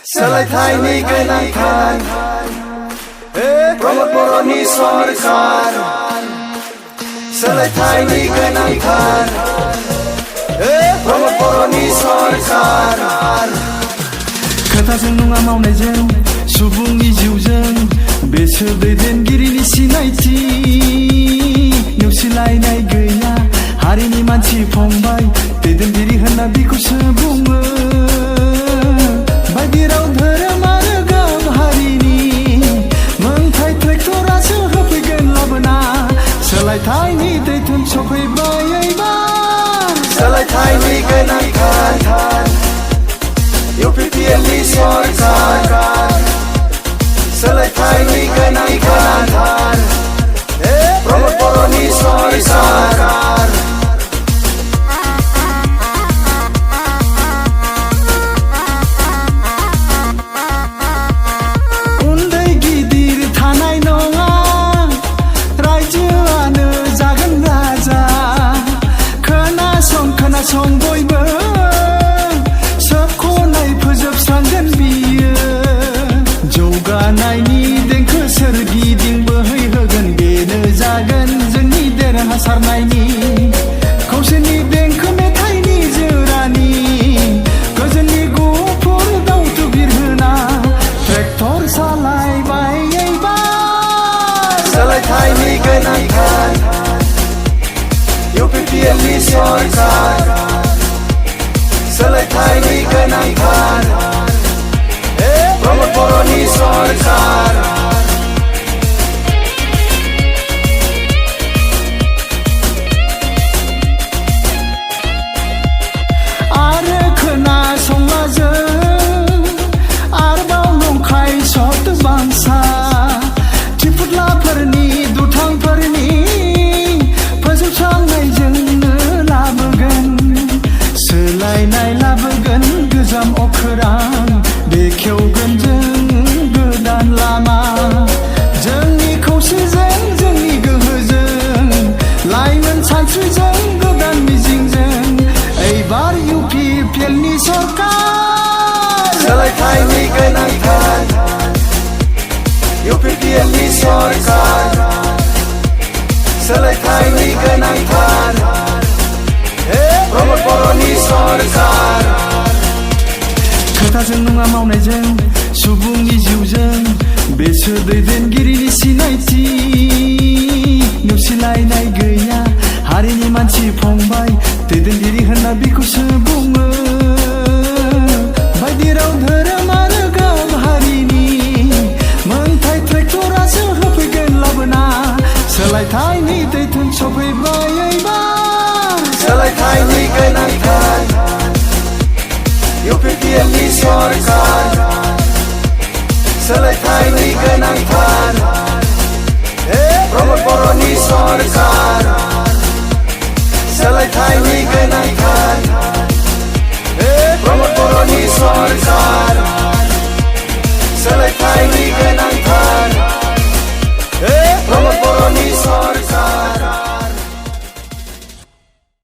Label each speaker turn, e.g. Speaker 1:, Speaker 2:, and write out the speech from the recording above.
Speaker 1: सोलायथायनि गोनांथार प्रमद बर'नि सरकार सोलायथायनि गोनांथार प्रमद बर'नि सरकार
Speaker 2: खोथाजों नङा मावनायजों सुबुंनि जिउजों बेसोर दैदेनगिरिनि सिनायथि नेवसिलायनाय गैया हारिनि मानसि फंबाय दैदेनगिरि होनना बिखौसो बुङो बायदि राव धोरोम आरो गाव हारिनि मोनथाय ट्रेक्टरासो होफैगोन लाबोना सोलायथायनि दैथुन सफैबाय एबार
Speaker 1: सोलायथायनि गोनांथार UPPLनि सरकार सोलायथायनि गोनांथार प्रमद बर'नि सरकार
Speaker 2: उन्दै गिदिर थानाय नङा रायजोआनो जागोन राजा खोनासं बयबो सोबख'नाय फोजोबस्रांगोन बियो जौगानायनि देंखो सोरगिदिं बोहैहोगोन बेनो जागोन जोंनि देरहासारनायनि खौसेनि देंखो मेथाइनि जोरानि गोजोननि गुफुर दावथु बिरहोना ट्रेक्टर सालायबाय एबार
Speaker 1: सोलायथायनि गोनांथार UPPLनि सरकार सोलायथायनि गोनांथार प्रमद बर'नि सरकार
Speaker 2: आरो खोनासंला जों आरोबाव नंखाय सत बांसा थिफुदलाफोरनि दुथांफोरनि फोजोबस्रांनायजोंनो लाबोगोन सोलायनाय लाबोगोन गोजाम अखोरां बेखेवगोन जों गोदान लामा जोंनि खौसेजों जोंनि गोहोजों लाइमोन सानस्रिजों गोदान मिजिंजों एबार UPPLनि सरकार
Speaker 1: सोलायथायनि गोनांथार UPPLनि सरकार सोलायथायनि गोनांथार प्रमद बर'नि सरकार
Speaker 2: खोथाजों नङा मावनायजों सुबुंनि जिउजों बेसोर दैदेनगिरिनि सिनायथि नेवसिलायनाय गैया हारिनि मानसि फंबाय दैदेनगिरि होनना बिखौसो बुङो बायदि राव धोरोम आरो गाव हारिनि मोनथाय ट्रेक्टरासो होफैगोन लाबोना सोलायथायनि दैथुन सफैबाय एबार
Speaker 1: सोलायथायनि गोनांथार UPPLनि सरकार सोलायथायनि गोनांथार